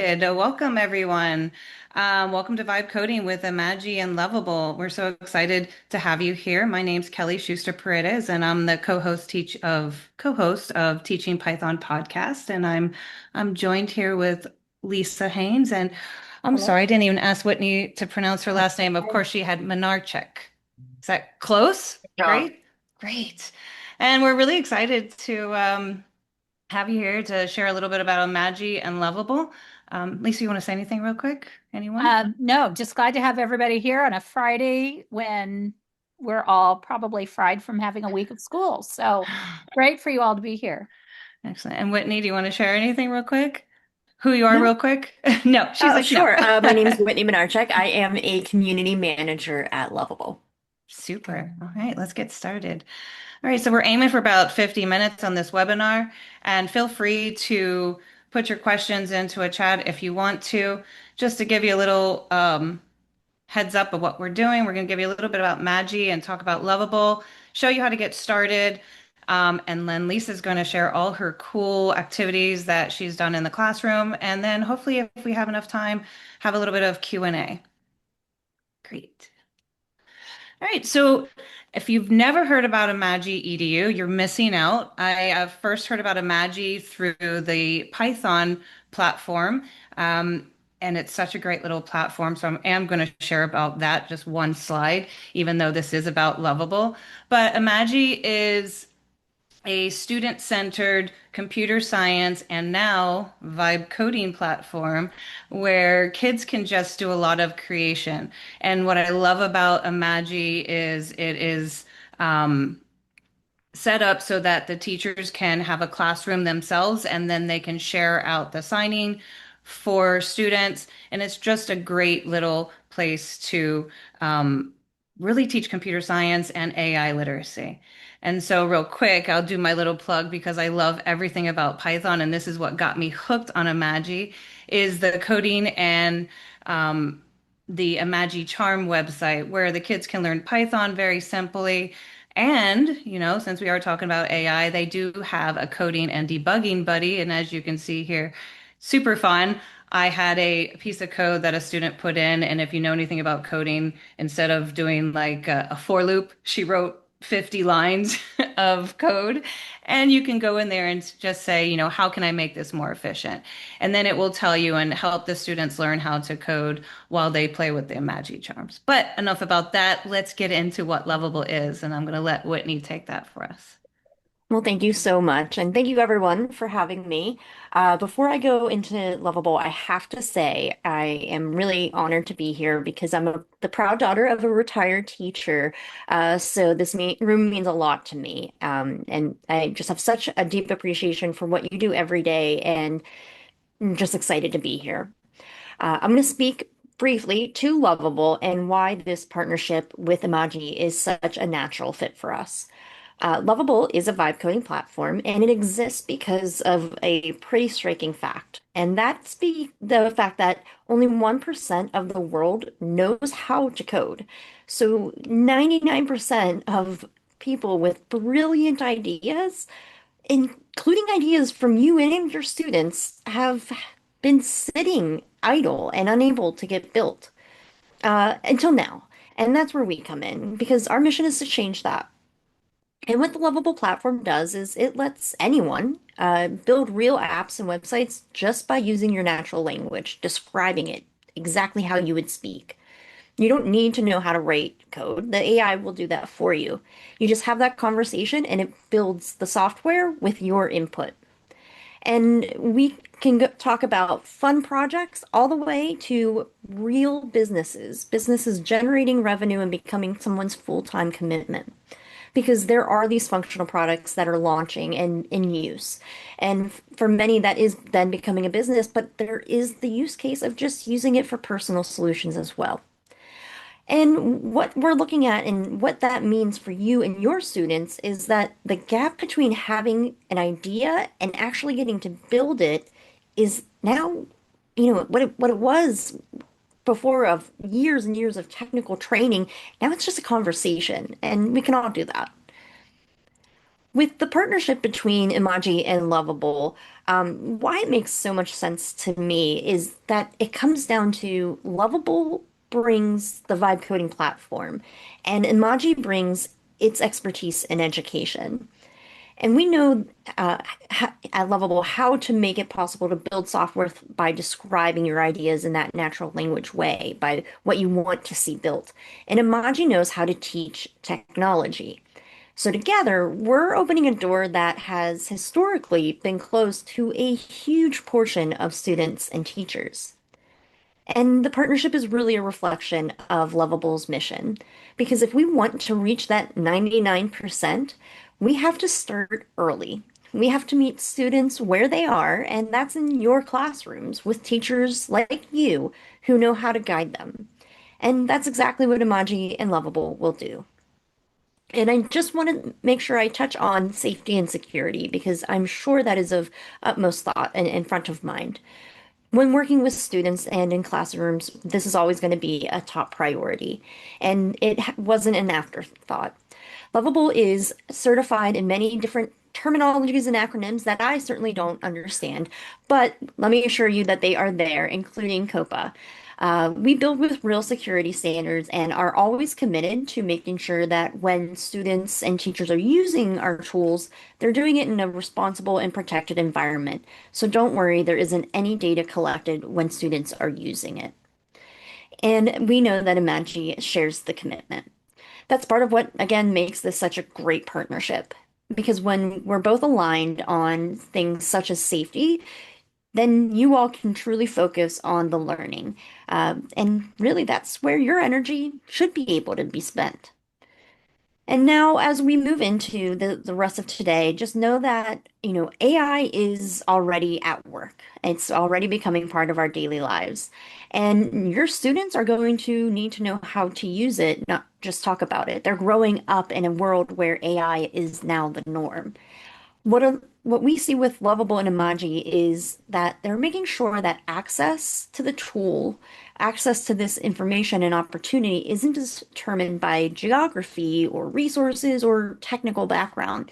Welcome, everyone. Welcome to Vibe Coding with imagi and Lovable. We're so excited to have you here. My name's Kelly Schuster Paredes, and I'm the co-host of Teaching Python podcast. And I'm joined here with Lisa Haynes. And I'm Hello. sorry, I didn't even ask Whitney to pronounce her last name. Of course, she had Minarchek. Is that close? Yeah. Great, great. And we're really excited to have you here to share a little bit about imagi and Lovable. Lisa, you want to say anything real quick? Anyone? No, just glad to have everybody here on a Friday when we're all probably fried from having a week of school. So great for you all to be here. Excellent. And Whitney, do you want to share anything real quick? Who you are No. real quick? No, she's Oh, like, no. sure. My name is Whitney Minarchek. I am a community manager at Lovable. Super. All right, let's get started. All right, so we're aiming for about 50 minutes on this webinar, and feel free to put your questions into a chat if you want to, just to give you a little heads up of what we're doing. We're going to give you a little bit about Magi and talk about Lovable, show you how to get started. And then Lisa's going to share all her cool activities that she's done in the classroom. And then hopefully, if we have enough time, have a little bit of Q&A. Great. All right, so if you've never heard about Imagi EDU, you're missing out. I first heard about Imagi through the Python platform, and it's such a great little platform. So I am going to share about that just one slide, even though this is about Lovable. But Imagi is a student-centered computer science and now vibe coding platform where kids can just do a lot of creation. And what I love about Imagi is it is set up so that the teachers can have a classroom themselves and then they can share out the signing for students. And it's just a great little place to really teach computer science and AI literacy. And so, real quick, I'll do my little plug because I love everything about Python, and this is what got me hooked on Imagi, is the coding and the Imagi Charm website, where the kids can learn Python very simply. And, since we are talking about AI, they do have a coding and debugging buddy. And as you can see here, super fun. I had a piece of code that a student put in, and if you know anything about coding, instead of doing like a for loop, she wrote 50 lines of code. And you can go in there and just say, how can I make this more efficient? And then it will tell you and help the students learn how to code while they play with the Imagi charms. But enough about that. Let's get into what Lovable is. And I'm going to let Whitney take that for us. Well, thank you so much. And thank you everyone for having me. Before I go into Lovable, I have to say I am really honored to be here because the proud daughter of a retired teacher. So this room means a lot to me. And I just have such a deep appreciation for what you do every day and I'm just excited to be here. I'm going to speak briefly to Lovable and why this partnership with Imagi is such a natural fit for us. Lovable is a vibe coding platform, and it exists because of a pretty striking fact, and that's the fact that only 1% of the world knows how to code. So 99% of people with brilliant ideas, including ideas from you and your students, have been sitting idle and unable to get built until now. And that's where we come in because our mission is to change that. And what the Lovable platform does is it lets anyone build real apps and websites just by using your natural language, describing it exactly how you would speak. You don't need to know how to write code. The AI will do that for you. You just have that conversation and it builds the software with your input. And we can talk about fun projects all the way to real businesses generating revenue and becoming someone's full-time commitment. Because there are these functional products that are launching and in use. And for many, that is then becoming a business, but there is the use case of just using it for personal solutions as well. And what we're looking at and what that means for you and your students is that the gap between having an idea and actually getting to build it is now, what it was before of years and years of technical training. Now it's just a conversation, and we can all do that. With the partnership between Imagi and Lovable, why it makes so much sense to me is that it comes down to Lovable brings the vibe coding platform, and Imagi brings its expertise in education. And we know at Lovable how to make it possible to build software by describing your ideas in that natural language way, by what you want to see built. And Imagi knows how to teach technology. So together, we're opening a door that has historically been closed to a huge portion of students and teachers. And the partnership is really a reflection of Lovable's mission. Because if we want to reach that 99%, we have to start early. We have to meet students where they are, and that's in your classrooms with teachers like you who know how to guide them. And that's exactly what Emoji and Lovable will do. And I just want to make sure I touch on safety and security because I'm sure that is of utmost thought and front of mind. When working with students and in classrooms, this is always going to be a top priority, and it wasn't an afterthought. Lovable is certified in many different terminologies and acronyms that I certainly don't understand, but let me assure you that they are there, including COPA. We build with real security standards and are always committed to making sure that when students and teachers are using our tools, they're doing it in a responsible and protected environment. So don't worry, there isn't any data collected when students are using it. And we know that Imagi shares the commitment. That's part of what, again, makes this such a great partnership. Because when we're both aligned on things such as safety, then you all can truly focus on the learning. And really, that's where your energy should be able to be spent. And now, as we move into the rest of today, just know that, AI is already at work. It's already becoming part of our daily lives. And your students are going to need to know how to use it, not just talk about it. They're growing up in a world where AI is now the norm. What we see with Lovable and Emoji is that they're making sure that access to the tool, access to this information and opportunity isn't determined by geography or resources or technical background.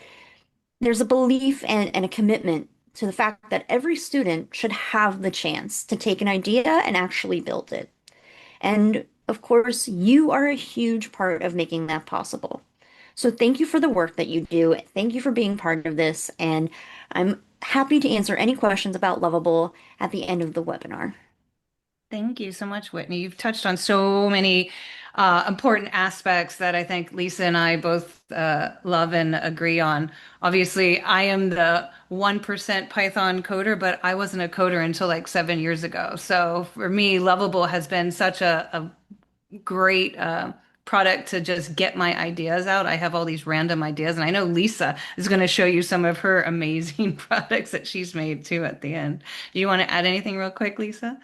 There's a belief and a commitment to the fact that every student should have the chance to take an idea and actually build it. And of course, you are a huge part of making that possible. So thank you for the work that you do. Thank you for being part of this. And I'm happy to answer any questions about Lovable at the end of the webinar. Thank you so much, Whitney. You've touched on so many important aspects that I think Lisa and I both love and agree on. Obviously, I am the 1% Python coder, but I wasn't a coder until like 7 years ago. So for me, Lovable has been such a great product to just get my ideas out. I have all these random ideas, and I know Lisa is going to show you some of her amazing products that she's made too at the end. Do you want to add anything real quick, Lisa?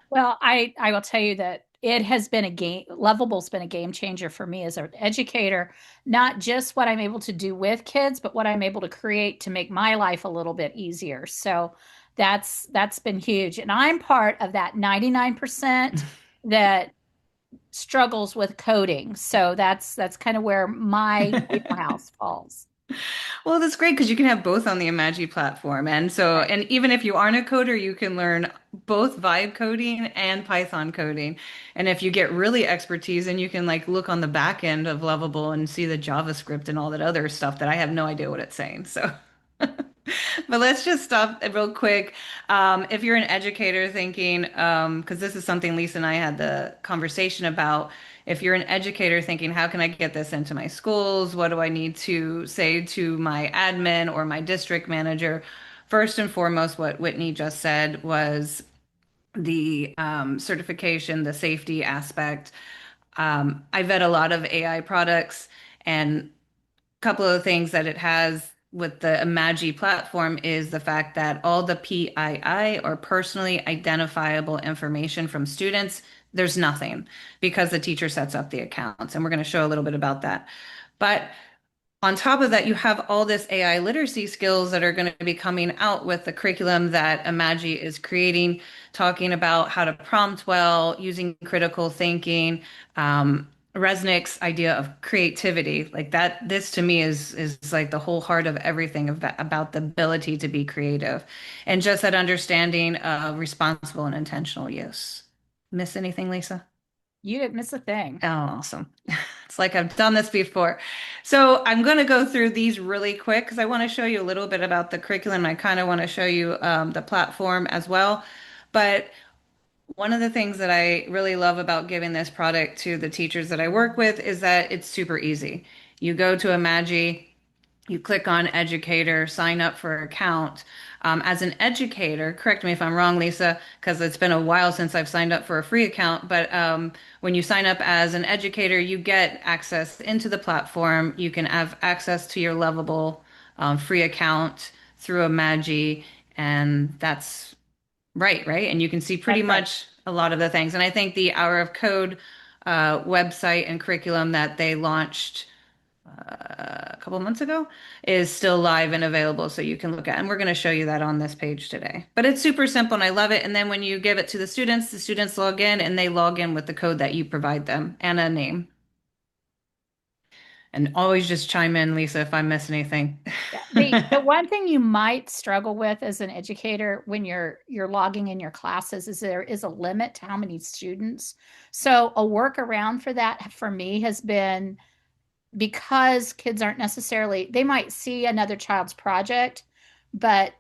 Well, I will tell you that it has been a game, Lovable's been a game changer for me as an educator, not just what I'm able to do with kids, but what I'm able to create to make my life a little bit easier. So that's been huge. And I'm part of that 99% that struggles with coding. So that's kind of where my wheelhouse falls. Well, that's great because you can have both on the Imagi platform. And so, Right. and even if you aren't a coder, you can learn both Vibe coding and Python coding. And if you get really expertise, and you can like look on the back end of Lovable and see the JavaScript and all that other stuff that I have no idea what it's saying. So, but let's just stop real quick. If you're an educator thinking, because this is something Lisa and I had the conversation about, if you're an educator thinking, how can I get this into my schools? What do I need to say to my admin or my district manager? First and foremost, what Whitney just said was the certification, the safety aspect. I vet a lot of AI products, and couple of things that it has with the Imagi platform is the fact that all the PII or personally identifiable information from students, there's nothing because the teacher sets up the accounts. And we're going to show a little bit about that. But on top of that, you have all this AI literacy skills that are going to be coming out with the curriculum that Imagi is creating, talking about how to prompt well, using critical thinking, Resnick's idea of creativity, like that, this to me is like the whole heart of everything about the ability to be creative and just that understanding of responsible and intentional use. Miss anything, Lisa? You didn't miss a thing. Oh, awesome. It's like I've done this before. So I'm going to go through these really quick because I want to show you a little bit about the curriculum. I kind of want to show you the platform as well. But one of the things that I really love about giving this product to the teachers that I work with is that it's super easy. You go to Imagi, you click on educator, sign up for an account. As an educator, correct me if I'm wrong, Lisa, because it's been a while since I've signed up for a free account, but when you sign up as an educator, you get access into the platform. You can have access to your Lovable free account through Imagi, and that's right? And you can see pretty That's right. much a lot of the things. And I think the Hour of Code website and curriculum that they launched a couple of months ago is still live and available so you can look at. And we're going to show you that on this page today. But it's super simple and I love it. And then when you give it to the students log in and they log in with the code that you provide them and a name. And always just chime in, Lisa, if I miss anything. Yeah. The one thing you might struggle with as an educator when you're logging in your classes is there is a limit to how many students. So a workaround for that for me has been because kids aren't necessarily, they might see another child's project, but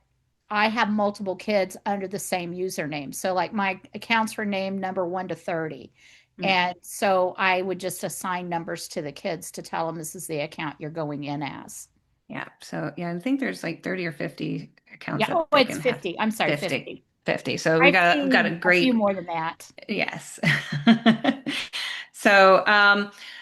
I have multiple kids under the same username. So like my accounts were named number 1 to 30. And so I would just assign numbers to the kids to tell them this is the account you're going in as. Yeah. So, yeah, I think there's like 30 or 50 accounts Yeah. that Oh, they it's can have. 50. I'm sorry, 50. 50. 50. So I've we got a seen a few great more than that. yes. So,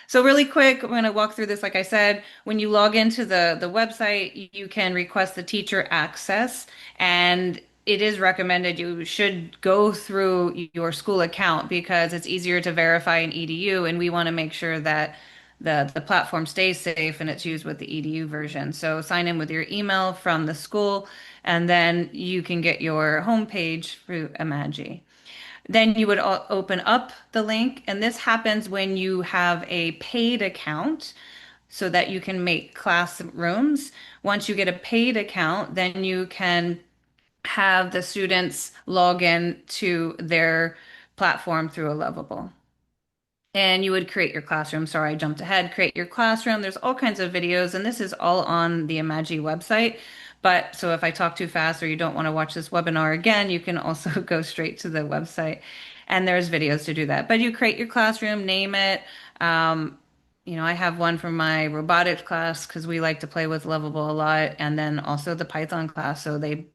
so really quick, we're going to walk through this. Like I said, when you log into the website, you can request the teacher access, and it is recommended you should go through your school account because it's easier to verify an EDU, and we want to make sure that the platform stays safe and it's used with the EDU version. So sign in with your email from the school, and then you can get your homepage through Imagi. Then you would open up the link, and this happens when you have a paid account so that you can make classrooms. Once you get a paid account, then you can have the students log in to their platform through a Lovable. And you would create your classroom. Sorry, I jumped ahead. Create your classroom. There's all kinds of videos, and this is all on the Imagi website. But so if I talk too fast or you don't want to watch this webinar again, you can also go straight to the website, and there's videos to do that. But you create your classroom, name it. Um, I have one from my robotics class because we like to play with Lovable a lot, and then also the Python class, so they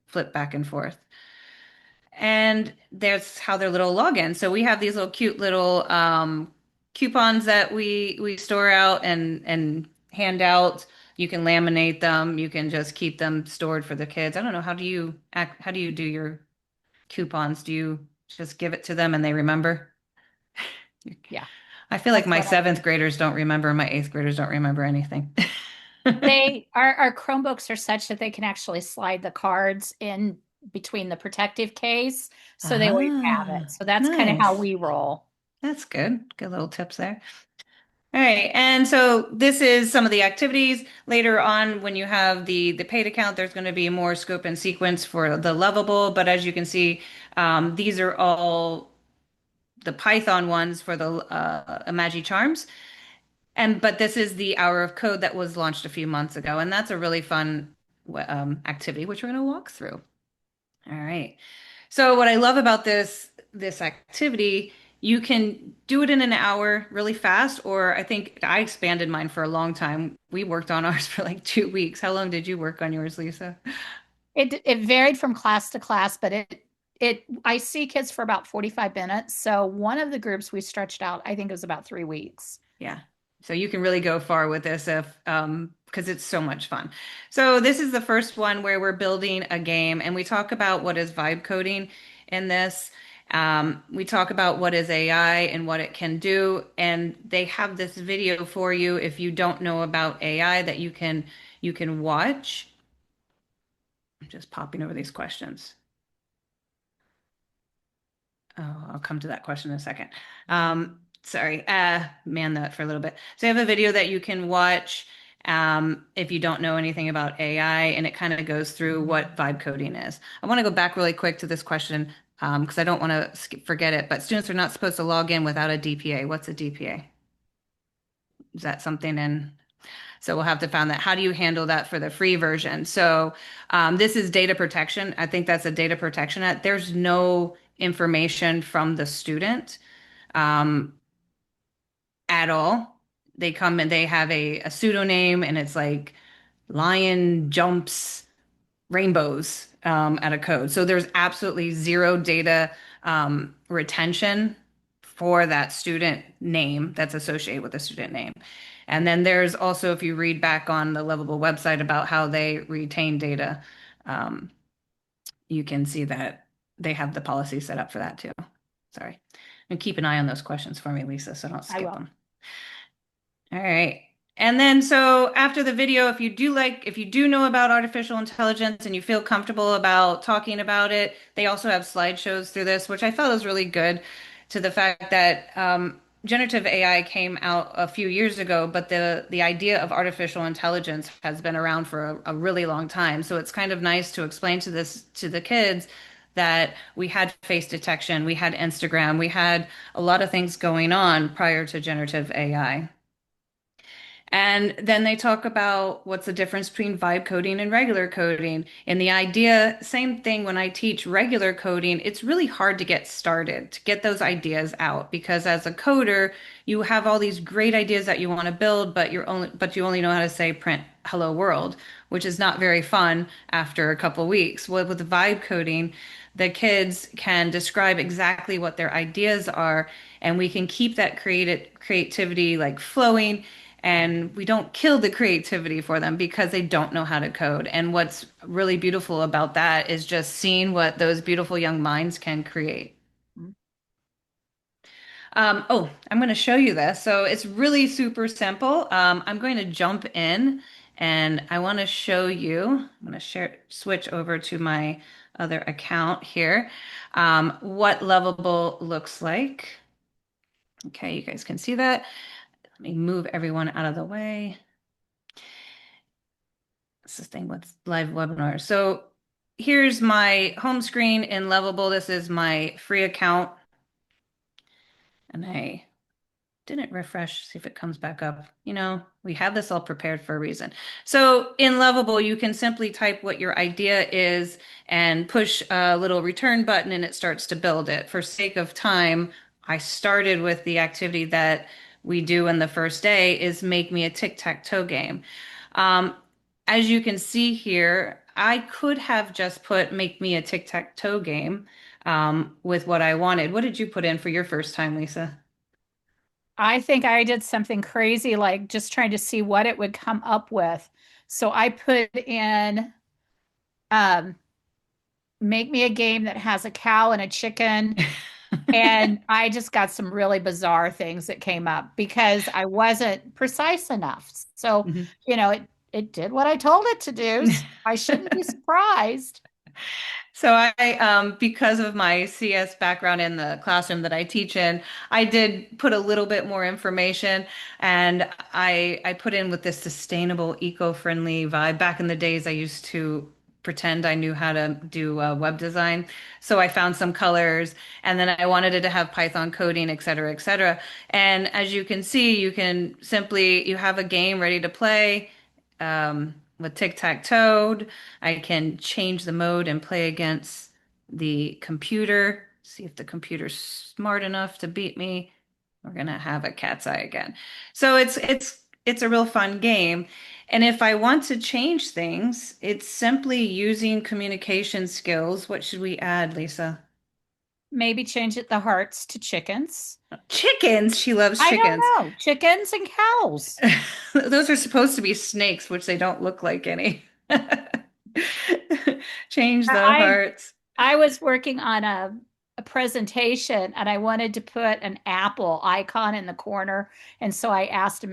flip back and forth. And there's how their little login. So we have these little cute little coupons that we store out and hand out. You can laminate them. You can just keep them stored for the kids. I don't know. How do you do your coupons? Do you just give it to them and they remember? Yeah, I feel like that's my what I seventh do. graders don't remember, my eighth graders don't remember anything. Our Chromebooks are such that they can actually slide the cards in between the protective case, so they always have it. Ah, So that's kind of how nice. we roll. That's good. Good little tips there. All right, and so this is some of the activities. Later on, when you have the paid account, there's going to be more scope and sequence for the Lovable. But as you can see, these are all the Python ones for the Imagi Charms. But this is the Hour of Code that was launched a few months ago, and that's a really fun activity, which we're going to walk through. All right. So what I love about this activity, you can do it in an hour really fast, or I think I expanded mine for a long time. We worked on ours for like 2 weeks. How long did you work on yours, Lisa? It varied from class to class, but it I see kids for about 45 minutes. So one of the groups we stretched out, I think it was about 3 weeks. Yeah. So you can really go far with this if because it's so much fun. So this is the first one where we're building a game and we talk about what is vibe coding in this. We talk about what is AI and what it can do, and they have this video for you if you don't know about AI that you can watch. I'm just popping over these questions. Oh, I'll come to that question in a second. Sorry, man that for a little bit. So I have a video that you can watch if you don't know anything about AI, and it kind of goes through what vibe coding is. I want to go back really quick to this question because I don't want to forget it, but students are not supposed to log in without a DPA. What's a DPA? Is that something in? So we'll have to find that. How do you handle that for the free version? So this is data protection. I think that's a data protection act. There's no information from the student. Um, at all. They come and they have a pseudonym and it's like lion jumps rainbows at a code. So there's absolutely zero data retention for that student name that's associated with the student name. And then there's also, if you read back on the Lovable website about how they retain data, um, you can see that they have the policy set up for that too. Sorry. And keep an eye on those questions for me, Lisa, so don't I skip will. them. All right. And then so after the video, if you do know about artificial intelligence and you feel comfortable about talking about it, they also have slideshows through this, which I felt was really good to the fact that generative AI came out a few years ago, but the idea of artificial intelligence has been around for a really long time. So it's kind of nice to explain to the kids that we had face detection, we had Instagram, we had a lot of things going on prior to generative AI. And then they talk about what's the difference between vibe coding and regular coding. And the idea, same thing when I teach regular coding, it's really hard to get started, to get those ideas out because as a coder, you have all these great ideas that you want to build, but you only know how to say print hello world, which is not very fun after a couple weeks. Well, with vibe coding, the kids can describe exactly what their ideas are, and we can keep that creativity like flowing and we don't kill the creativity for them because they don't know how to code. And what's really beautiful about that is just seeing what those beautiful young minds can create. Oh, I'm going to show you this. So it's really super simple. I'm going to jump in and I want to show you. I'm going to switch over to my other account here, what Lovable looks like. Okay, you guys can see that. Let me move everyone out of the way. It's the thing with live webinars. So here's my home screen in Lovable. This is my free account. And I didn't refresh, see if it comes back up. You know, we have this all prepared for a reason. So in Lovable, you can simply type what your idea is and push a little return button and it starts to build it. For sake of time, I started with the activity that we do in the first day is make me a tic-tac-toe game. Um, as you can see here, I could have just put make me a tic-tac-toe game with what I wanted. What did you put in for your first time, Lisa? I think I did something crazy, like just trying to see what it would come up with. So I put in um, make me a game that has a cow and a chicken. And I just got some really bizarre things that came up because I wasn't precise enough. So, Mhm. it did what I told it to do. So I shouldn't be surprised. So because of my CS background in the classroom that I teach in, I did put a little bit more information and I put in with this sustainable, eco-friendly vibe. Back in the days, I used to pretend I knew how to do web design. So I found some colors and then I wanted it to have Python coding, et cetera, et cetera. And as you can see, you have a game ready to play with tic-tac-toe. I can change the mode and play against the computer, see if the computer's smart enough to beat me. We're gonna have a cat's eye again. So it's a real fun game. And if I want to change things, it's simply using communication skills. What should we add, Lisa? Maybe change it the hearts to chickens. Chickens. She loves I don't chickens. know. Chickens and cows. Those are supposed to be snakes, which they don't look like any. Change the I hearts. I was working on a presentation and I wanted to put an apple icon in the corner. And so I asked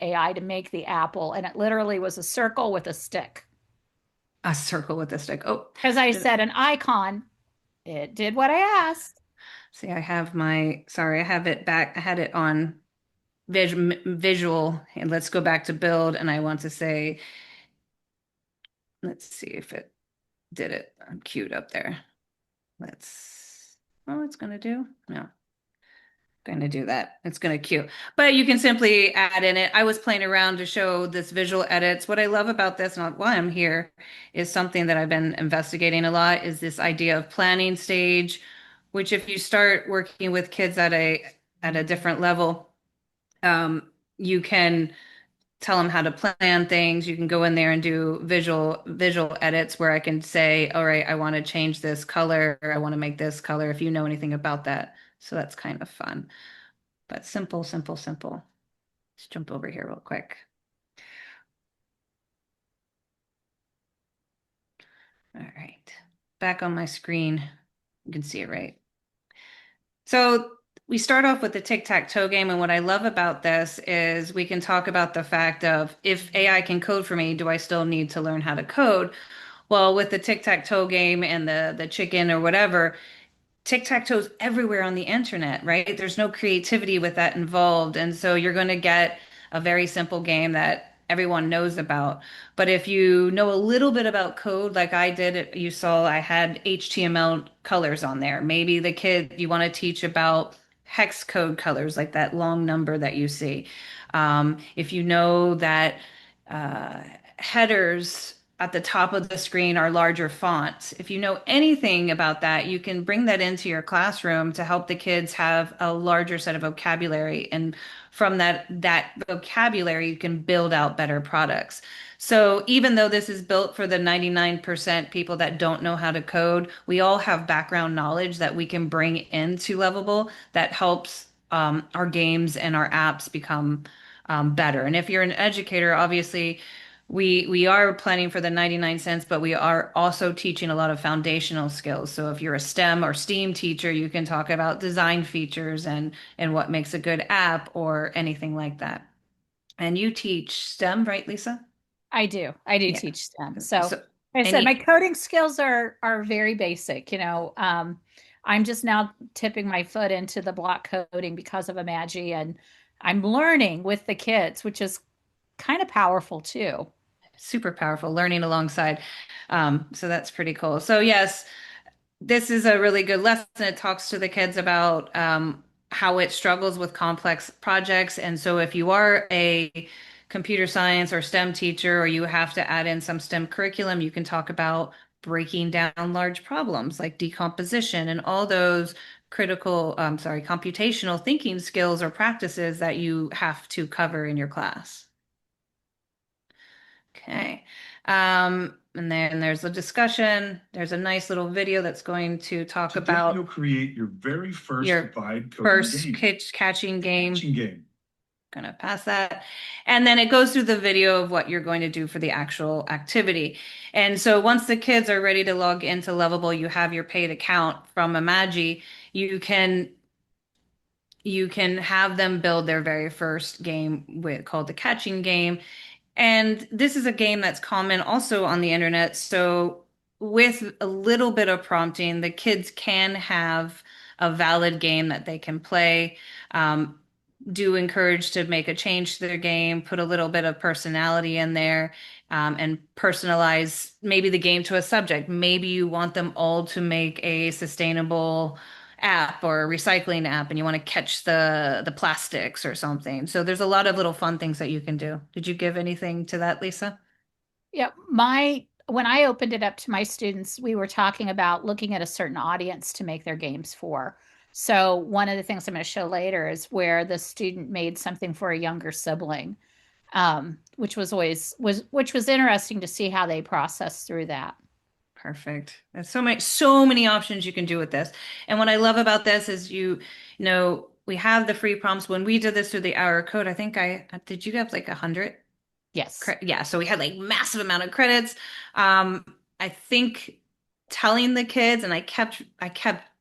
AI to make the apple, and it literally was a circle with a stick. A circle with a stick. Oh, Because I said an icon, it did what I asked. See, sorry, I have it back. I had it on visual. And let's go back to build. And I want to say, let's see if it did it. I'm queued up there. Oh, it's going to do. No, going to do that. It's going to queue. But you can simply add in it. I was playing around to show this visual edits. What I love about this and why I'm here is something that I've been investigating a lot is this idea of planning stage, which if you start working with kids at a different level, you can tell them how to plan things. You can go in there and do visual edits where I can say, all right, I want to change this color, or I want to make this color if you know anything about that. So that's kind of fun. But simple, simple, simple. Let's jump over here real quick. All right. Back on my screen. You can see it right. So we start off with the tic-tac-toe game, and what I love about this is we can talk about the fact of if AI can code for me, do I still need to learn how to code? Well, with the tic-tac-toe game and the chicken or whatever, tic-tac-toe's everywhere on the internet, right? There's no creativity with that involved. And so you're going to get a very simple game that everyone knows about. But if you know a little bit about code, like I did, you saw I had HTML colors on there. Maybe the kid you want to teach about hex code colors, like that long number that you see. If you know that uh, headers at the top of the screen are larger fonts. If you know anything about that, you can bring that into your classroom to help the kids have a larger set of vocabulary. And from that vocabulary, you can build out better products. So even though this is built for the 99% people that don't know how to code, we all have background knowledge that we can bring into Lovable that helps our games and our apps become better. And if you're an educator, obviously we are planning for the 99 cents, but we are also teaching a lot of foundational skills. So if you're a STEM or STEAM teacher, you can talk about design features and what makes a good app or anything like that. And you teach STEM, right, Lisa? I do. I do Yeah. teach STEM. So, So like I said, my any coding skills are very basic. I'm just now tipping my foot into the block coding because of imagi, and I'm learning with the kids, which is kind of powerful too. super powerful learning alongside. So that's pretty cool. So yes, this is a really good lesson. It talks to the kids about how it struggles with complex projects. And so if you are a computer science or STEM teacher, or you have to add in some STEM curriculum, you can talk about breaking down large problems like decomposition and all those computational thinking skills or practices that you have to cover in your class. Okay. And then there's a discussion. There's a nice little video that's going to talk Today about you'll create your very first your vibe coding first game. pitch catching game. Catching game. Gonna pass that. And then it goes through the video of what you're going to do for the actual activity. And so once the kids are ready to log into Lovable, you have your paid account from Imagi, you can you can have them build their very first game called the catching game. And this is a game that's common also on the internet. So, with a little bit of prompting, the kids can have a valid game that they can play. Um, do encourage to make a change to their game, put a little bit of personality in there, and personalize maybe the game to a subject. Maybe you want them all to make a sustainable app or a recycling app and you want to catch the plastics or something. So there's a lot of little fun things that you can do. Did you give anything to that, Lisa? Yeah, my when I opened it up to my students, we were talking about looking at a certain audience to make their games for. So one of the things I'm going to show later is where the student made something for a younger sibling, which was which was interesting to see how they processed through that. Perfect. There's so many options you can do with this. And what I love about this is you know, we have the free prompts. When we did this through the hour code, I think did you have like 100? Yes. Yeah, so we had like massive amount of credits. I think telling the kids, and I kept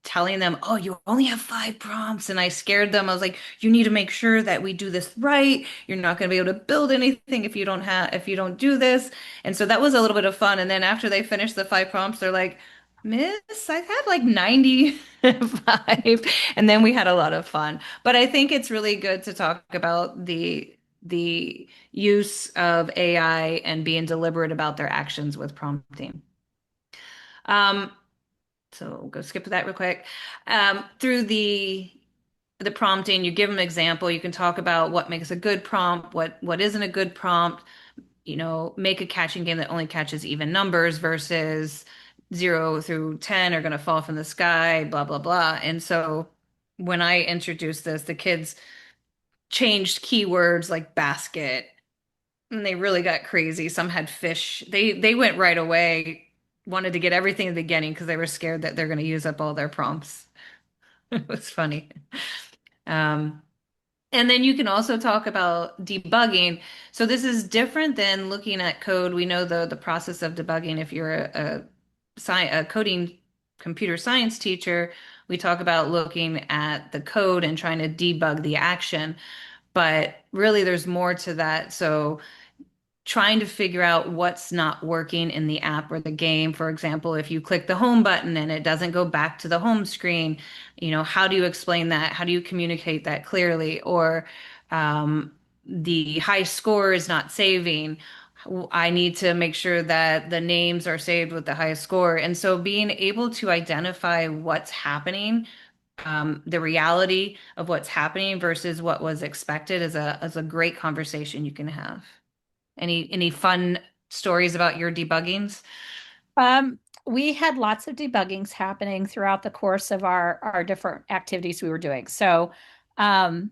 telling them, "Oh, you only have 5 prompts," and I scared them. I was like, "You need to make sure that we do this right. You're not going to be able to build anything if you don't do this." And so that was a little bit of fun. And then after they finished the 5 prompts, they're like, Miss, I had like 95 and then we had a lot of fun. But I think it's really good to talk about the use of AI and being deliberate about their actions with prompting. Um, so we'll go skip that real quick. Through the prompting, you give them an example. You can talk about what makes a good prompt, what isn't a good prompt, make a catching game that only catches even numbers versus 0 through 10 are going to fall from the sky, blah, blah, blah. And so when I introduced this, the kids changed keywords like basket and they really got crazy. Some had fish. They went right away, wanted to get everything at the beginning because they were scared that they're going to use up all their prompts. It was funny. Um, And then you can also talk about debugging. So this is different than looking at code. We know the process of debugging. If you're a coding computer science teacher, we talk about looking at the code and trying to debug the action. But really, there's more to that. So trying to figure out what's not working in the app or the game. For example, if you click the home button and it doesn't go back to the home screen, how do you explain that? How do you communicate that clearly? Or um, the high score is not saving. I need to make sure that the names are saved with the highest score. And so being able to identify what's happening, the reality of what's happening versus what was expected is a great conversation you can have. Any fun stories about your debuggings? We had lots of debuggings happening throughout the course of our different activities we were doing. So, um,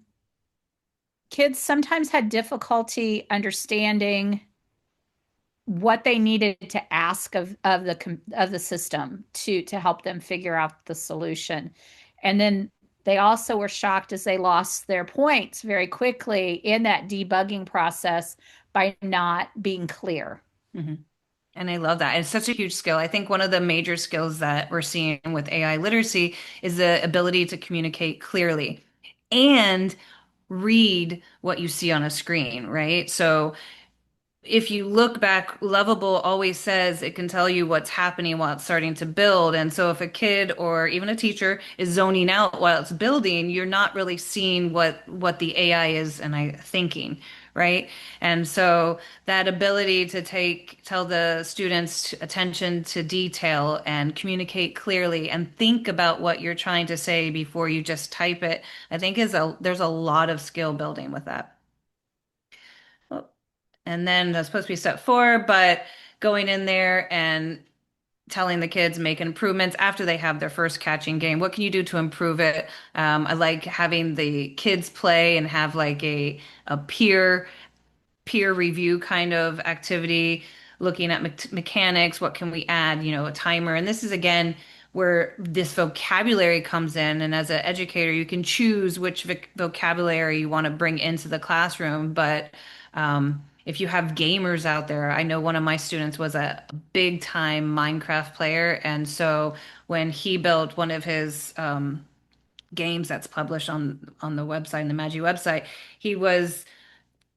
kids sometimes had difficulty understanding what they needed to ask of the system to help them figure out the solution. And then they also were shocked as they lost their points very quickly in that debugging process by not being clear. Mhm. And I love that. It's such a huge skill. I think one of the major skills that we're seeing with AI literacy is the ability to communicate clearly and read what you see on a screen, right? So if you look back, Lovable always says it can tell you what's happening while it's starting to build. And so if a kid or even a teacher is zoning out while it's building, you're not really seeing what the AI is and I thinking, right? And so that ability to tell the students attention to detail and communicate clearly and think about what you're trying to say before you just type it, I think there's a lot of skill building with that. And then that's supposed to be step 4, but going in there and telling the kids make improvements after they have their first catching game. What can you do to improve it? I like having the kids play and have like a peer review kind of activity, looking at mechanics, what can we add, a timer. And this is again where this vocabulary comes in. And as an educator, you can choose which vocabulary you want to bring into the classroom. But if you have gamers out there, I know one of my students was a big time Minecraft player. And so when he built one of his games that's published on the website, on the Imagi website, he was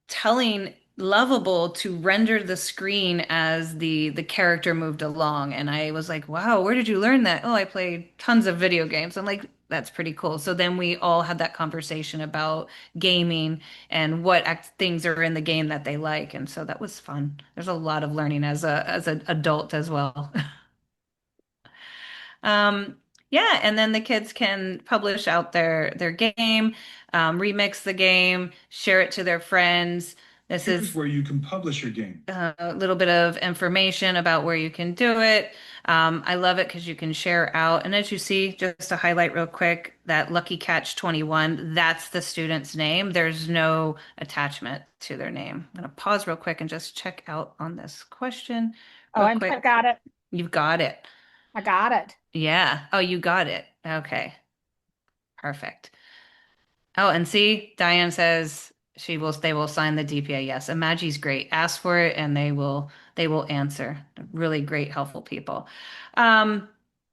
telling Lovable to render the screen as the character moved along. And I was like, wow, where did you learn that? Oh, I played tons of video games. I'm like, that's pretty cool. So then we all had that conversation about gaming and what things are in the game that they like. And so that was fun. There's a lot of learning as an adult as well. Um, yeah, and then the kids can publish out their game, remix the game, share it to their friends. This Here's is where you can publish your game. a little bit of information about where you can do it. I love it because you can share out. And as you see, just to highlight real quick, that Lucky Catch 21, that's the student's name. There's no attachment to their name. I'm going to pause real quick and just check out on this question Oh, real I quick. got it. You've got it. I got it. Yeah. Oh, you got it. Okay. Perfect. Oh, and see, Diane says they will sign the DPA. Yes, Imagi's great. Ask for it and they will answer. Really great, helpful people.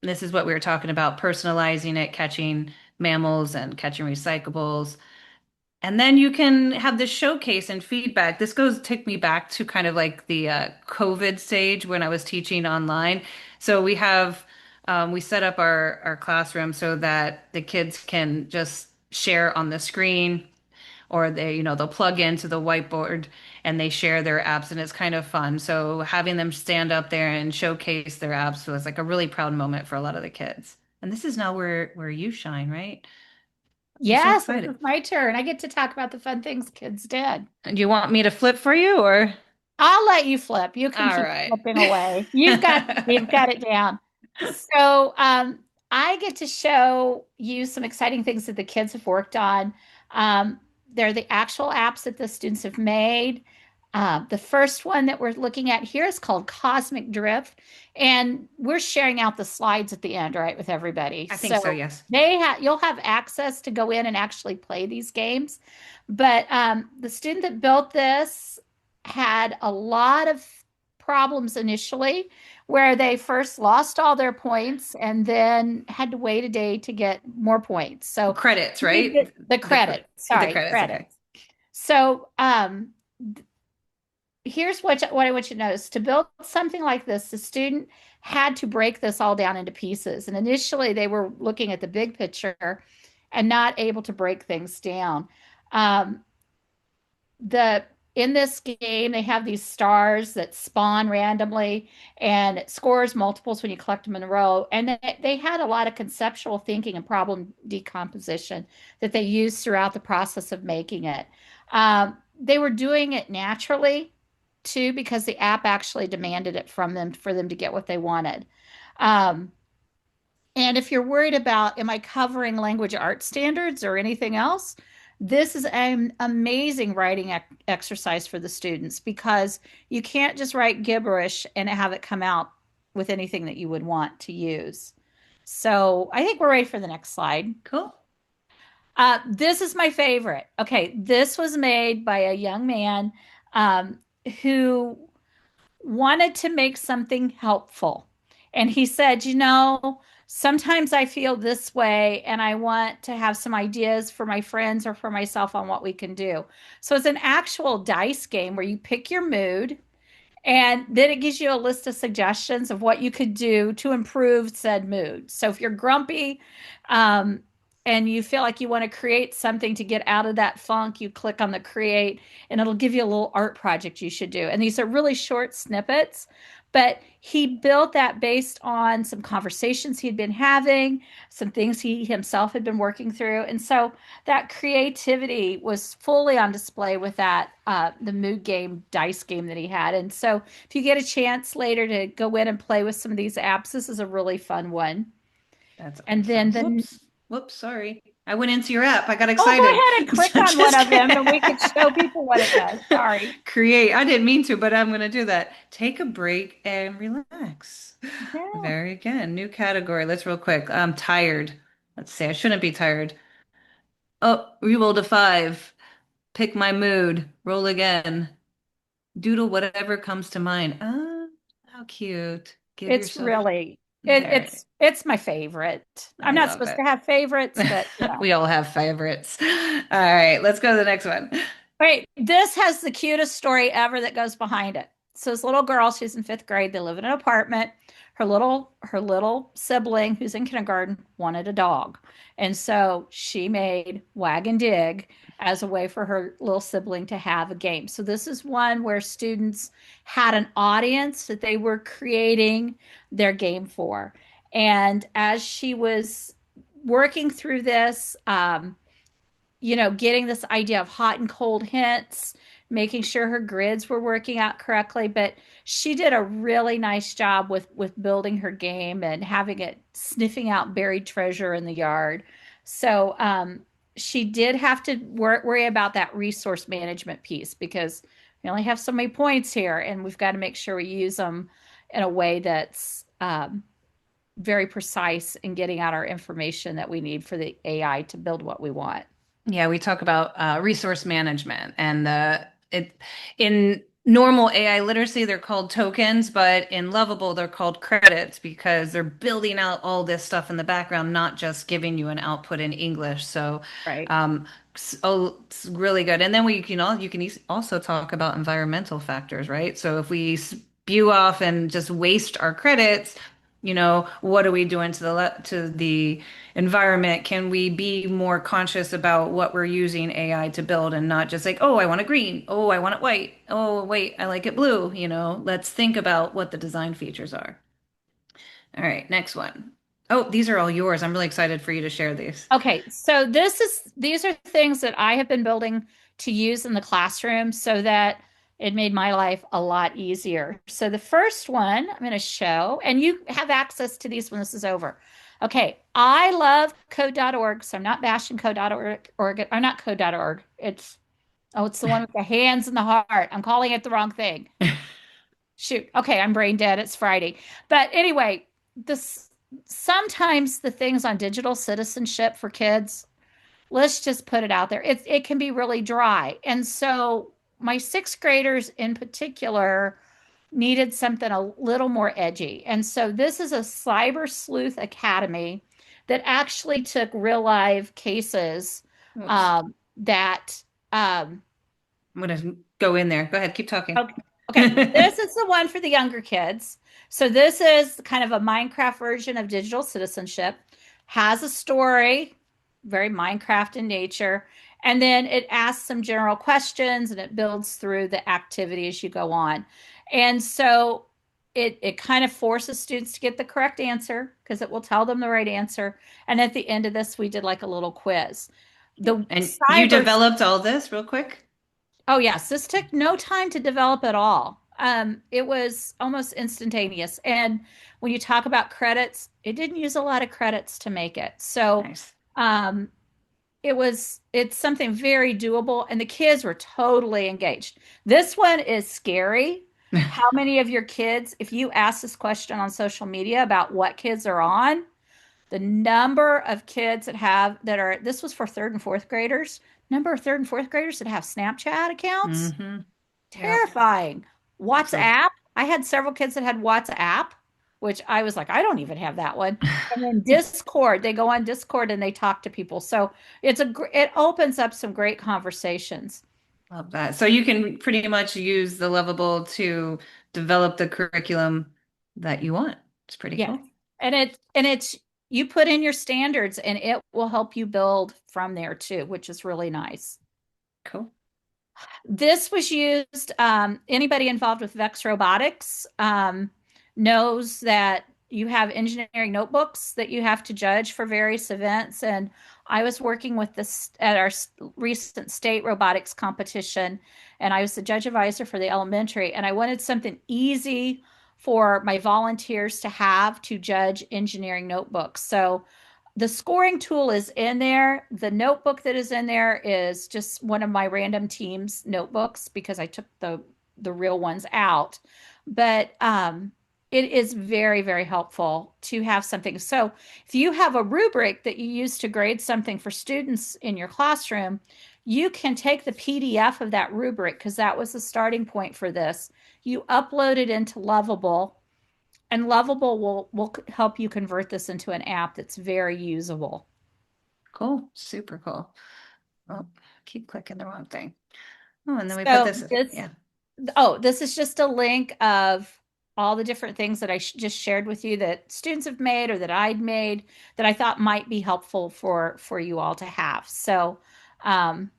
This is what we were talking about, personalizing it, catching mammals and catching recyclables. And then you can have this showcase and feedback. This take me back to kind of like the COVID stage when I was teaching online. So we have we set up our classroom so that the kids can just share on the screen, or they'll plug into the whiteboard and they share their apps, and it's kind of fun. So having them stand up there and showcase their apps was like a really proud moment for a lot of the kids. And this is now where you shine, right? I'm so Yes, this excited. is my turn. I get to talk about the fun things kids did. Do you want me to flip for you or? I'll let you flip. You can All keep right. flipping away. You've got it down. So I get to show you some exciting things that the kids have worked on. They're the actual apps that the students have made. The first one that we're looking at here is called Cosmic Drift, and we're sharing out the slides at the end, right, with everybody. I think so, So yes. you'll have access to go in and actually play these games. But the student that built this had a lot of problems initially where they first lost all their points and then had to wait a day to get more points. So Credits, right? the The credit, the sorry, credits, credit. okay. So here's what I want you to notice. To build something like this, the student had to break this all down into pieces. And initially they were looking at the big picture and not able to break things down. Um, the in this game they have these stars that spawn randomly and it scores multiples when you collect them in a row, and they had a lot of conceptual thinking and problem decomposition that they used throughout the process of making it. They were doing it naturally too because the app actually demanded it from them for them to get what they wanted. um, and if you're worried about, am I covering language arts standards or anything else? This is an amazing writing exercise for the students because you can't just write gibberish and have it come out with anything that you would want to use. So I think we're ready for the next slide. Cool. This is my favorite. Okay, this was made by a young man um, who wanted to make something helpful. And he said, sometimes I feel this way and I want to have some ideas for my friends or for myself on what we can do. So it's an actual dice game where you pick your mood and then it gives you a list of suggestions of what you could do to improve said mood. So if you're grumpy, um, and you feel like you want to create something to get out of that funk, you click on the create and it'll give you a little art project you should do. And these are really short snippets, but he built that based on some conversations he'd been having, some things he himself had been working through. And so that creativity was fully on display with that the mood game dice game that he had. And so if you get a chance later to go in and play with some of these apps, this is a really fun one. That's And awesome. then the Whoops, sorry. I went into your app. I got Oh, go excited. ahead and click on one Just of them and we kidding. could show people what it does. Sorry. Create. I didn't mean to, but I'm going to do that. Take a break and relax. Yeah. Very good. New category. Let's real quick. I'm tired. Let's see. I shouldn't be tired. Oh, reroll to five. Pick my mood. Roll again. Doodle whatever comes to mind. Ah, how cute. Give It's yourself. really Very. it's my favorite. I'm I not love supposed it. to have favorites, but We all have favorites. All right, let's go to the next one. Wait, this has the cutest story ever that goes behind it. So this little girl, she's in fifth grade. They live in an apartment. Her little sibling, who's in kindergarten, wanted a dog, and so she made Wag and Dig as a way for her little sibling to have a game. So this is one where students had an audience that they were creating their game for, and as she was working through this, getting this idea of hot and cold hints, making sure her grids were working out correctly. But she did a really nice job with building her game and having it sniffing out buried treasure in the yard. So she did have to worry about that resource management piece because we only have so many points here, and we've got to make sure we use them in a way that's very precise in getting out our information that we need for the AI to build what we want. Yeah, we talk about resource management and it in normal AI literacy, they're called tokens, but in Lovable, they're called credits because they're building out all this stuff in the background, not just giving you an output in English. So, Right. it's really good. And then you can also talk about environmental factors, right? So if we spew off and just waste our credits, what are we doing to the environment? Can we be more conscious about what we're using AI to build and not just like, oh, I want it green. Oh, I want it white. Oh, wait, I like it blue. Let's think about what the design features are. All right, next one. Oh, these are all yours. I'm really excited for you to share these. Okay, so these are things that I have been building to use in the classroom so that it made my life a lot easier. So the first one I'm going to show, and you have access to these when this is over. Okay, I love code.org, so I'm not bashing code.org. I'm not code.org. It's the one with the hands and the heart. I'm calling it the wrong thing. Shoot. Okay, I'm brain dead. It's Friday. But anyway, this sometimes the things on digital citizenship for kids, let's just put it out there. It can be really dry. And so my sixth graders in particular needed something a little more edgy. And so this is a cyber sleuth academy that actually took real live cases Oops. that I'm gonna go in there. Go ahead, keep talking. Okay. Okay. This is the one for the younger kids. So this is kind of a Minecraft version of digital citizenship. Has a story, very Minecraft in nature, and then it asks some general questions and it builds through the activity as you go on. And so it kind of forces students to get the correct answer because it will tell them the right answer. And at the end of this, we did like a little quiz. The And you cyber developed all this real quick? Oh, yes. This took no time to develop at all. It was almost instantaneous. And when you talk about credits, it didn't use a lot of credits to make it. So Nice. um, it's something very doable. And the kids were totally engaged. This one is scary. How many of your kids, if you ask this question on social media about what kids are on, the number of kids this was for third and fourth graders, number of third and fourth graders that have Snapchat accounts, Mm-hmm. Yep. terrifying. So WhatsApp, I had several kids that had WhatsApp, which I was like, I don't even have that one. And then Discord, they go on Discord and they talk to people. So it opens up some great conversations. love that. So you can pretty much use the Lovable to develop the curriculum that you want. It's pretty Yes. cool. And it's you put in your standards and it will help you build from there too, which is really nice. Cool. This was used, anybody involved with Vex Robotics knows that you have engineering notebooks that you have to judge for various events. And I was working with this at our recent state robotics competition, and I was the judge advisor for the elementary. And I wanted something easy for my volunteers to have to judge engineering notebooks. So the scoring tool is in there. The notebook that is in there is just one of my random teams notebooks because I took the real ones out. But it is very, very helpful to have something. So if you have a rubric that you use to grade something for students in your classroom, you can take the PDF of that rubric because that was the starting point for this. You upload it into Lovable, and Lovable will help you convert this into an app that's very usable. Cool. Super cool. Oh, keep clicking the wrong thing. Oh, and then we put So this. Yeah. this is just a link of all the different things that I just shared with you that students have made or that I'd made that I thought might be helpful for you all to have. So um,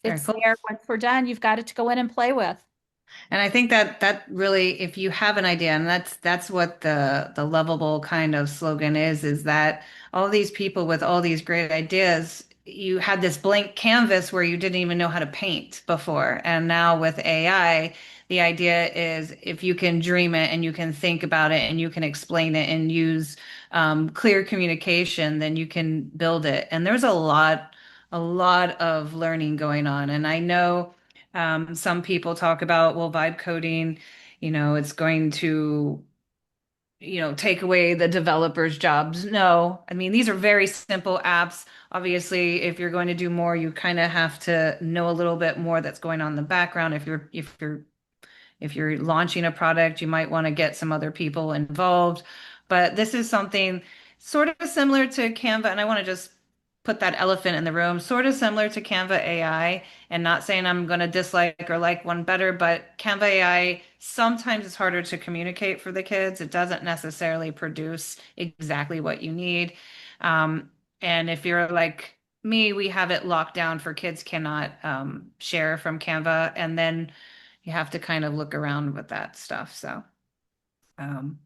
Very it's cool. there. Once we're done, you've got it to go in and play with. And I think that really, if you have an idea, and that's what the lovable kind of slogan is that all these people with all these great ideas, you had this blank canvas where you didn't even know how to paint before. And now with AI, the idea is if you can dream it and you can think about it and you can explain it and use clear communication, then you can build it. And there's a lot of learning going on. And I know. Some people talk about, well, vibe coding, it's going to, take away the developers' jobs. No, I mean, these are very simple apps. Obviously, if you're going to do more, you kind of have to know a little bit more that's going on in the background. If you're launching a product, you might want to get some other people involved. But this is something sort of similar to Canva, and I want to just put that elephant in the room, sort of similar to Canva AI, and not saying I'm going to dislike or like one better, but Canva AI sometimes it's harder to communicate for the kids. It doesn't necessarily produce exactly what you need. Um, and if you're like me, we have it locked down for kids cannot share from Canva, and then you have to kind of look around with that stuff. So. Um,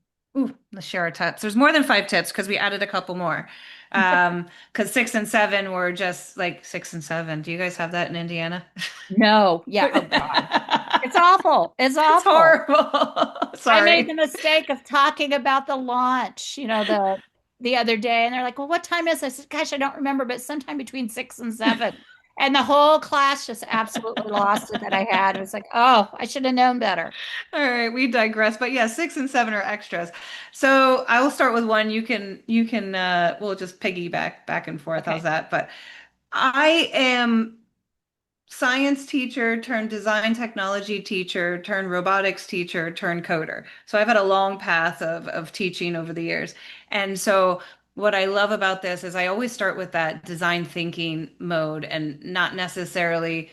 let's share our tips. There's more than 5 tips because we added a couple more. Because 6 and 7 were just like 6 and 7. Do you guys have that in Indiana? No, yeah, oh God. It's awful. It's It's awful. horrible. I made the Sorry. mistake of talking about the launch, the other day, and they're like, "Well, what time is it?" I said, "Gosh, I don't remember, but sometime between 6 and 7." And the whole class just absolutely lost it that I had. It was like, "Oh, I should have known better." All right, we digress. But yeah, 6 and 7 are extras. So I will start with one. You can we'll just piggyback back and forth. How's Okay. that? But I am science teacher turned design technology teacher turned robotics teacher turned coder. So I've had a long path of teaching over the years. And so what I love about this is I always start with that design thinking mode and not necessarily,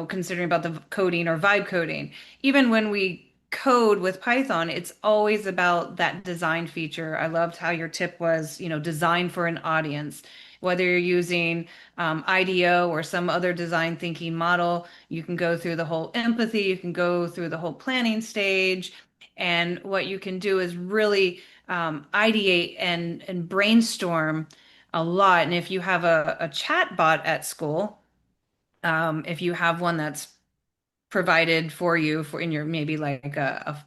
considering about the coding or vibe coding. Even when we code with Python, it's always about that design feature. I loved how your tip was, design for an audience. Whether you're using IDEO or some other design thinking model. You can go through the whole empathy, you can go through the whole planning stage. And what you can do is really ideate and brainstorm a lot. And if you have a chat bot at school, if you have one that's provided for you for in your maybe like a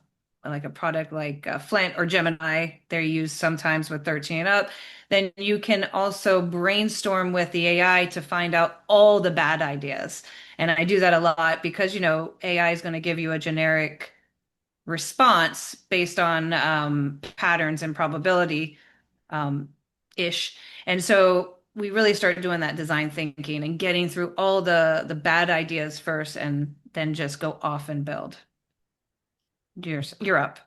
product like Flint or Gemini, they're used sometimes with 13 and up, then you can also brainstorm with the AI to find out all the bad ideas. And I do that a lot because, AI is going to give you a generic response based on patterns and probability um, ish. And so we really started doing that design thinking and getting through all the bad ideas first and then just go off and build. You're up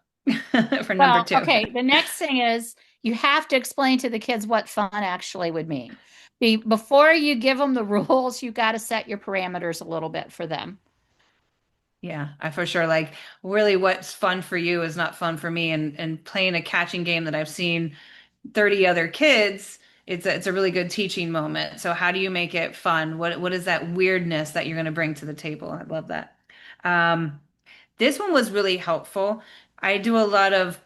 for number Well, two. okay. The next thing is you have to explain to the kids what fun actually would mean. Before you give them the rules, you got to set your parameters a little bit for them. Yeah, I for sure like really what's fun for you is not fun for me and playing a catching game that I've seen 30 other kids, it's a really good teaching moment. So how do you make it fun? What is that weirdness that you're going to bring to the table? I love that. Um, this one was really helpful. I do a lot of,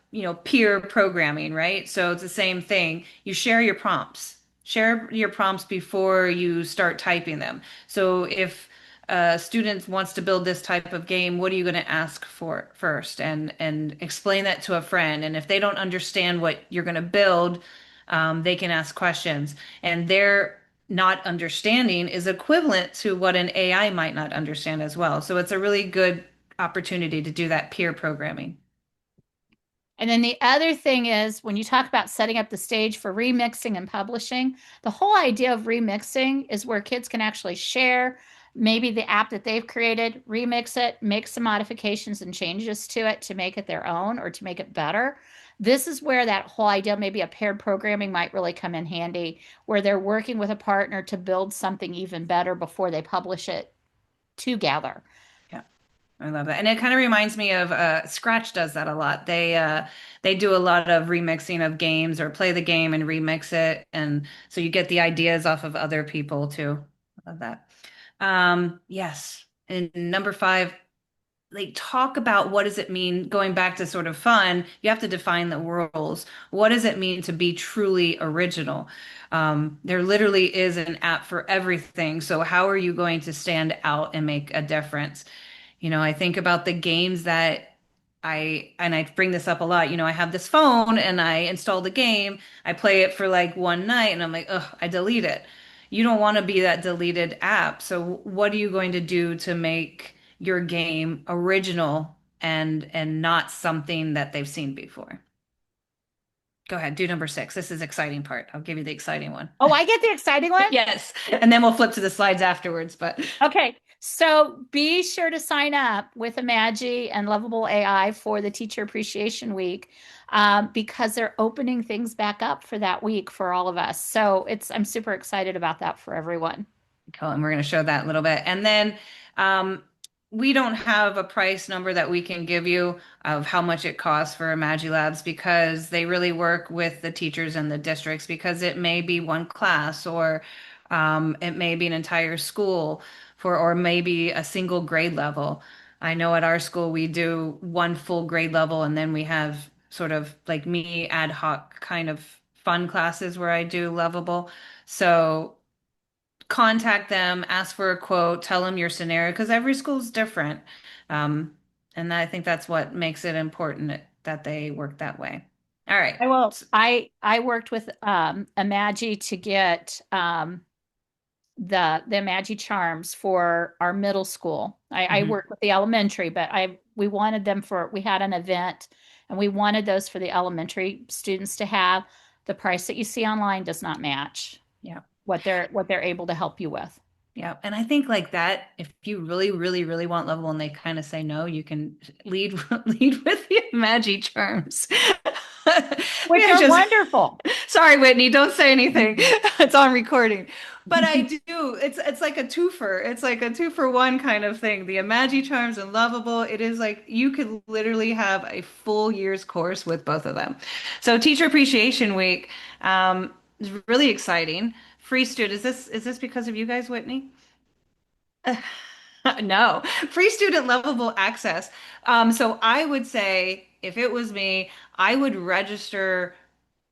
peer programming, right? So it's the same thing. You share your prompts. Share your prompts before you start typing them. So if a student wants to build this type of game, what are you going to ask for first? And explain that to a friend. And if they don't understand what you're going to build, they can ask questions. And their not understanding is equivalent to what an AI might not understand as well. So it's a really good opportunity to do that peer programming. And then the other thing is when you talk about setting up the stage for remixing and publishing, the whole idea of remixing is where kids can actually share maybe the app that they've created, remix it, make some modifications and changes to it to make it their own or to make it better. This is where that whole idea, maybe a paired programming might really come in handy, where they're working with a partner to build something even better before they publish it together. Yeah, I love that. And it kind of reminds me of Scratch does that a lot. They do a lot of remixing of games or play the game and remix it. And so you get the ideas off of other people too. I love that. Yes. And number 5, like talk about what does it mean going back to sort of fun, you have to define the rules. What does it mean to be truly original? There literally is an app for everything, so how are you going to stand out and make a difference? I think about the games that I bring this up a lot. I have this phone and I install the game. I play it for like one night and I'm like, ugh, I delete it. You don't want to be that deleted app. So what are you going to do to make your game original and not something that they've seen before? Go ahead, do number 6. This is exciting part. I'll give you the exciting one. Oh, I get the exciting one? Yes. And then we'll flip to the slides afterwards, but Okay. So be sure to sign up with Imagi and Lovable AI for the Teacher Appreciation Week, because they're opening things back up for that week for all of us. So I'm super excited about that for everyone. Cool. And we're going to show that a little bit. And then um, we don't have a price number that we can give you of how much it costs for Imagilabs because they really work with the teachers and the districts because it may be one class or it may be an entire school or maybe a single grade level. I know at our school we do one full grade level and then we have sort of like me ad hoc kind of fun classes where I do Lovable. So contact them, ask for a quote, tell them your scenario because every school's different. Um, and I think that's what makes it important that they work that way. All right. I will. I worked with Imagi to get the Imagi charms for our middle school. I Mhm. worked with the elementary, but I we wanted them for we had an event and we wanted those for the elementary students to have. The price that you see online does not match Yeah. what they're able to help you with. Yeah. And I think like that, if you really, really, really want level and they kind of say no, you can lead lead with the Imagi charms. Which Yeah, are just wonderful. sorry, Whitney, don't say anything. It's on recording. But I do. It's like a twofer. It's like a two for one kind of thing. The Imagi Charms and Lovable. It is like you could literally have a full year's course with both of them. So Teacher Appreciation Week is really exciting. Free student. Is this because of you guys, Whitney? No, free student lovable access. So I would say if it was me, I would register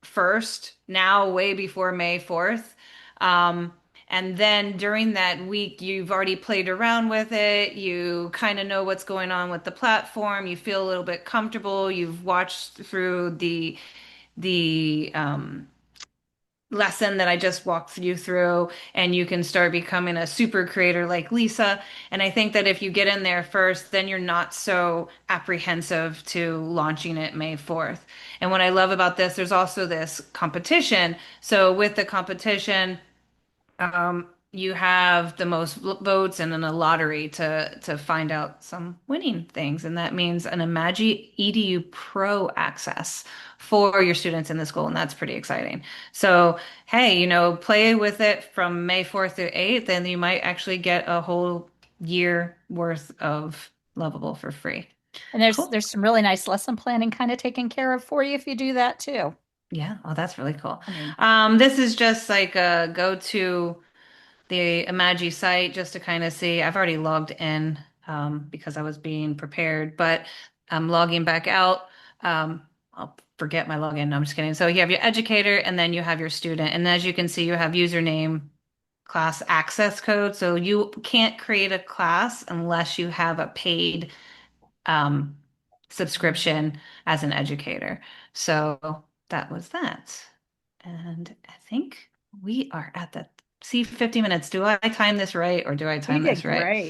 first now way before May 4th. Um, and then during that week, you've already played around with it. You kind of know what's going on with the platform. You feel a little bit comfortable. You've watched through the lesson that I just walked you through, and you can start becoming a super creator like Lisa. And I think that if you get in there first, then you're not so apprehensive to launching it May 4th. And what I love about this, there's also this competition. So with the competition, you have the most votes and then a lottery to find out some winning things, and that means an Imagi EDU Pro access for your students in the school, and that's pretty exciting. So, hey, play with it from May 4th through 8th, and you might actually get a whole year worth of Lovable for free. And Cool. there's some really nice lesson planning kind of taken care of for you if you do that too. Yeah, oh, that's really cool. I mean, This is just like a go to the Imagi site just to kind of see. I've already logged in because I was being prepared, but I'm logging back out. I'll forget my login. No, I'm just kidding. So you have your educator and then you have your student. And as you can see, you have username, class access code. So you can't create a class unless you have a paid um, subscription as an educator. So that was that. And I think we are at the see 50 minutes. Do I time this right or do I you time did this right? great.